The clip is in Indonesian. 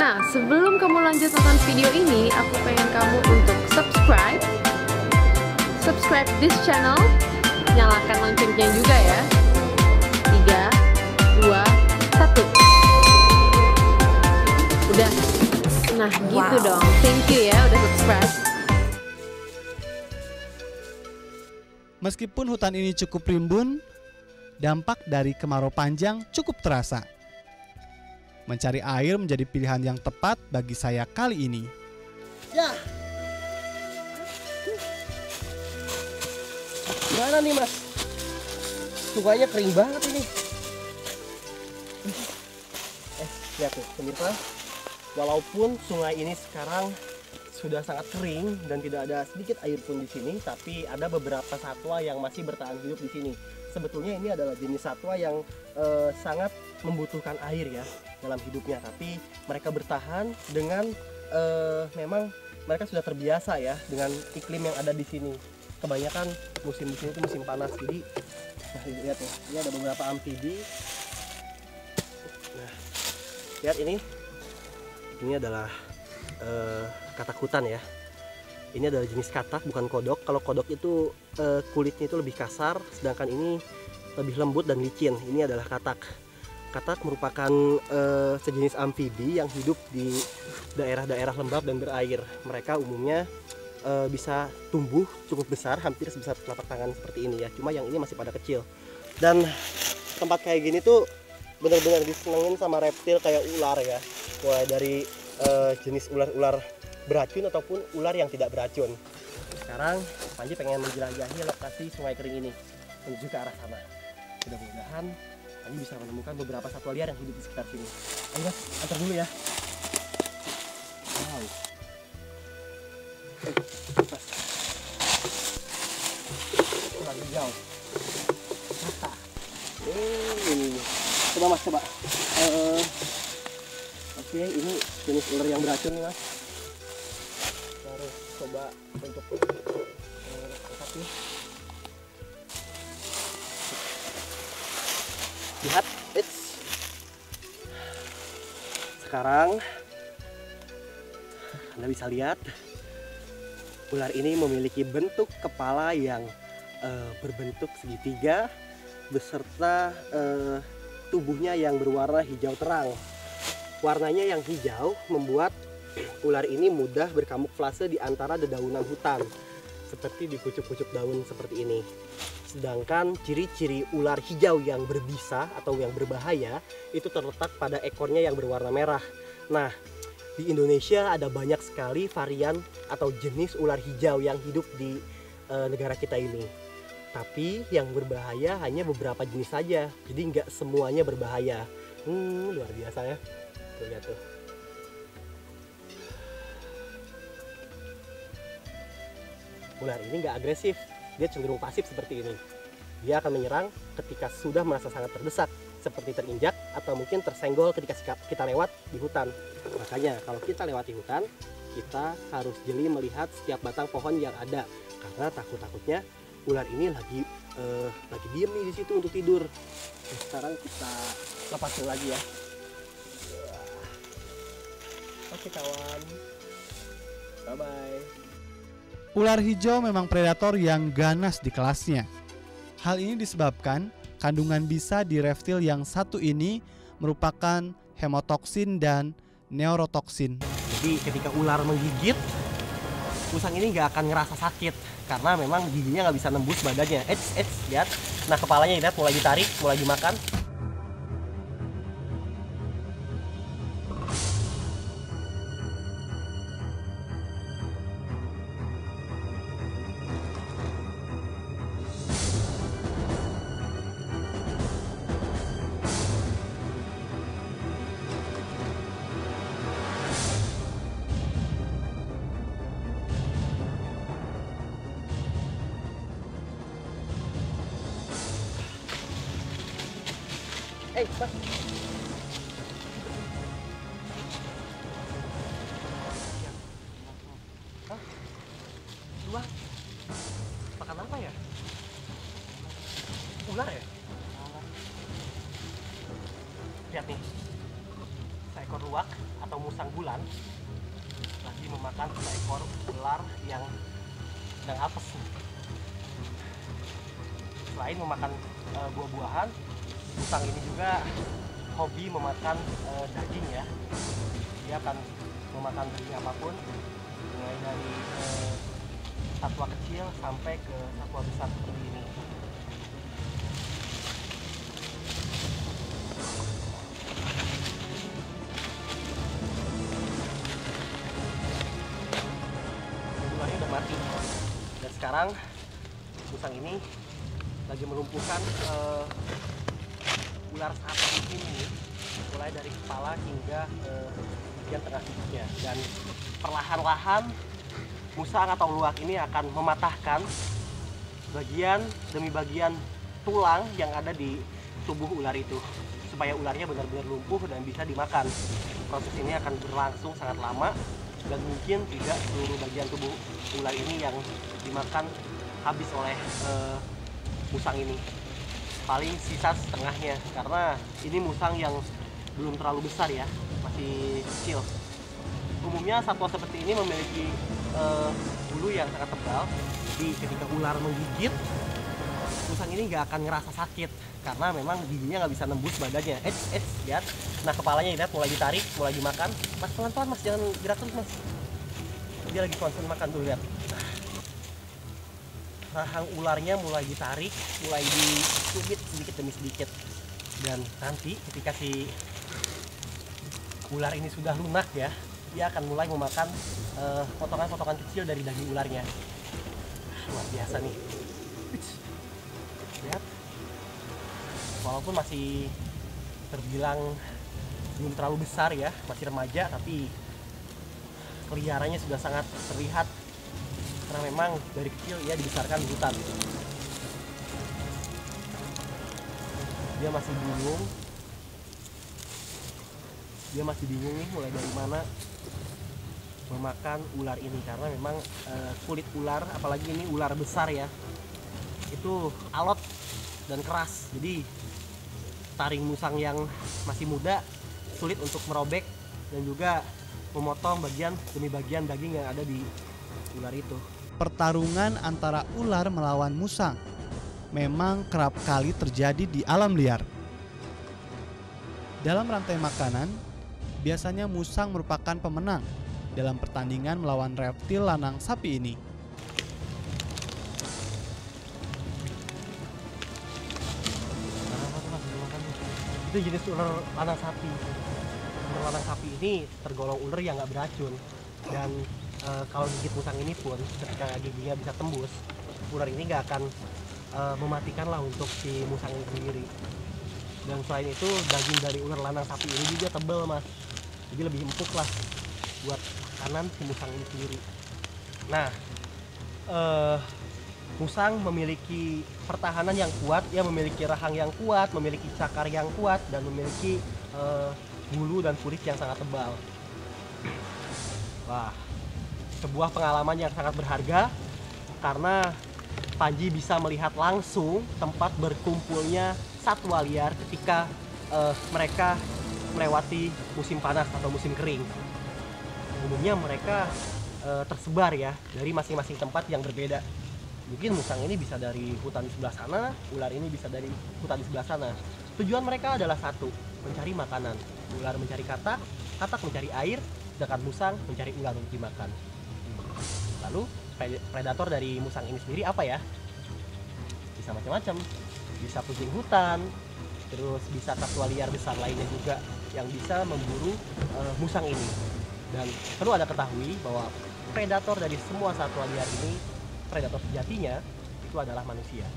Nah, sebelum kamu lanjut nonton video ini, aku pengen kamu untuk subscribe this channel, nyalakan loncengnya juga ya. 3, 2, 1. Udah. Nah, gitu dong. Thank you ya udah subscribe. Meskipun hutan ini cukup rimbun, dampak dari kemarau panjang cukup terasa. Mencari air menjadi pilihan yang tepat bagi saya kali ini. Ya. Gimana nih Mas? Sungainya kering banget ini. Lihat tuh pemirsa. Walaupun sungai ini sekarang sudah sangat kering dan tidak ada sedikit air pun di sini, tapi ada beberapa satwa yang masih bertahan hidup di sini. Sebetulnya ini adalah jenis satwa yang sangat membutuhkan air ya dalam hidupnya, tapi mereka bertahan dengan memang mereka sudah terbiasa ya dengan iklim yang ada di sini. Kebanyakan musim di sini itu musim panas, jadi nah lihat ya, ini ada beberapa amfibi. Nah, lihat ini adalah katak hutan ya. Ini adalah jenis katak, bukan kodok. Kalau kodok itu kulitnya itu lebih kasar, sedangkan ini lebih lembut dan licin. Ini adalah katak. Katak merupakan sejenis amfibi yang hidup di daerah-daerah lembab dan berair. Mereka umumnya bisa tumbuh cukup besar, hampir sebesar telapak tangan seperti ini ya. Cuma yang ini masih pada kecil. Dan tempat kayak gini tuh benar-benar disenengin sama reptil kayak ular ya. Mulai dari jenis ular-ular beracun ataupun ular yang tidak beracun. Sekarang Panji pengen menjelajahi lokasi sungai kering ini menuju ke arah sana. Mudah-mudahan Panji bisa menemukan beberapa satwa liar yang hidup di sekitar sini. Ayo Mas, antar dulu ya. Wow. Mas. Lagi jauh. Ini. Coba Mas, coba. Oke, ini jenis ular yang beracun nih Mas. Harus coba untuk angkat nih. Lihat, sekarang Anda bisa lihat ular ini memiliki bentuk kepala yang berbentuk segitiga beserta tubuhnya yang berwarna hijau terang. Warnanya yang hijau membuat ular ini mudah berkamuflase di antara dedaunan hutan, seperti di pucuk-pucuk daun seperti ini. Sedangkan ciri-ciri ular hijau yang berbisa atau yang berbahaya itu terletak pada ekornya yang berwarna merah. Nah, di Indonesia ada banyak sekali varian atau jenis ular hijau yang hidup di negara kita ini. Tapi yang berbahaya hanya beberapa jenis saja, jadi nggak semuanya berbahaya. Luar biasa ya. Tuh, lihat tuh. Ular ini nggak agresif, dia cenderung pasif seperti ini. Dia akan menyerang ketika sudah merasa sangat terdesak, seperti terinjak atau mungkin tersenggol ketika kita lewat di hutan. Makanya kalau kita lewati hutan, kita harus jeli melihat setiap batang pohon yang ada, karena takutnya ular ini lagi diem nih di situ untuk tidur. Nah, sekarang kita lepasin lagi ya. Oke kawan, bye bye. Ular hijau memang predator yang ganas di kelasnya. Hal ini disebabkan kandungan bisa di reptil yang satu ini merupakan hemotoksin dan neurotoksin. Jadi ketika ular menggigit, musang ini nggak akan ngerasa sakit karena memang giginya nggak bisa nembus badannya. Lihat, nah kepalanya lihat mulai ditarik, mulai dimakan. Mas. Hah? Dua? Makan apa ya? Ular ya? Lihat nih, seekor luwak atau musang bulan lagi memakan seekor ular yang sedang apes. Selain memakan buah-buahan, musang ini juga hobi memakan daging ya. Dia akan memakan daging apapun, mulai dari satwa kecil sampai ke satwa besar seperti ini. Ularnya udah mati, dan sekarang musang ini lagi melumpuhkan ular satu ini, mulai dari kepala hingga bagian tengah tubuhnya, dan perlahan-lahan musang atau luwak ini akan mematahkan bagian demi bagian tulang yang ada di tubuh ular itu supaya ularnya benar-benar lumpuh dan bisa dimakan. Proses ini akan berlangsung sangat lama dan mungkin tidak seluruh bagian tubuh ular ini yang dimakan habis oleh musang ini. Paling sisa setengahnya, karena ini musang yang belum terlalu besar ya, masih kecil. Umumnya satwa seperti ini memiliki bulu yang sangat tebal, jadi ketika ular menggigit, musang ini nggak akan ngerasa sakit karena memang giginya nggak bisa nembus badannya. Lihat, nah kepalanya lihat mulai ditarik, mulai dimakan. Mas, pelan-pelan mas, jangan gerak terus mas. Dia lagi concern makan tuh, lihat. Rahang ularnya mulai ditarik, mulai dicubit sedikit demi sedikit, dan nanti ketika si ular ini sudah lunak ya, dia akan mulai memakan potongan-potongan kecil dari daging ularnya. Luar biasa nih. Lihat, walaupun masih terbilang belum terlalu besar ya, masih remaja, tapi keliharannya sudah sangat terlihat karena memang dari kecil ia dibesarkan di hutan. Dia masih bingung nih mulai dari mana memakan ular ini, karena memang kulit ular, apalagi ini ular besar ya, itu alot dan keras. Jadi taring musang yang masih muda sulit untuk merobek dan juga memotong bagian demi bagian daging yang ada di ular itu. Pertarungan antara ular melawan musang memang kerap kali terjadi di alam liar. Dalam rantai makanan, biasanya musang merupakan pemenang dalam pertandingan melawan reptil lanang sapi ini. Itu jenis ular lanang sapi. Ular lanang sapi ini tergolong ular yang nggak beracun, dan kalau gigit musang ini pun ketika giginya bisa tembus, ular ini nggak akan mematikan lah untuk si musang ini sendiri. Dan selain itu daging dari ular lanang sapi ini juga tebal mas, jadi lebih empuk lah buat makanan si musang ini sendiri. Nah, musang memiliki pertahanan yang kuat, ya, memiliki rahang yang kuat, memiliki cakar yang kuat, dan memiliki bulu dan kulit yang sangat tebal. Wah, sebuah pengalaman yang sangat berharga karena Panji bisa melihat langsung tempat berkumpulnya satwa liar ketika mereka melewati musim panas atau musim kering. Umumnya mereka tersebar ya dari masing-masing tempat yang berbeda. Mungkin musang ini bisa dari hutan di sebelah sana, ular ini bisa dari hutan di sebelah sana. Tujuan mereka adalah satu, mencari makanan. Ular mencari katak, katak mencari air, sedangkan musang mencari ular untuk dimakan. Lalu predator dari musang ini sendiri apa ya? Bisa macam-macam, bisa kucing hutan, terus bisa satwa liar besar lainnya juga yang bisa memburu musang ini. Dan perlu Anda ketahui bahwa predator dari semua satwa liar ini, predator sejatinya itu adalah manusia.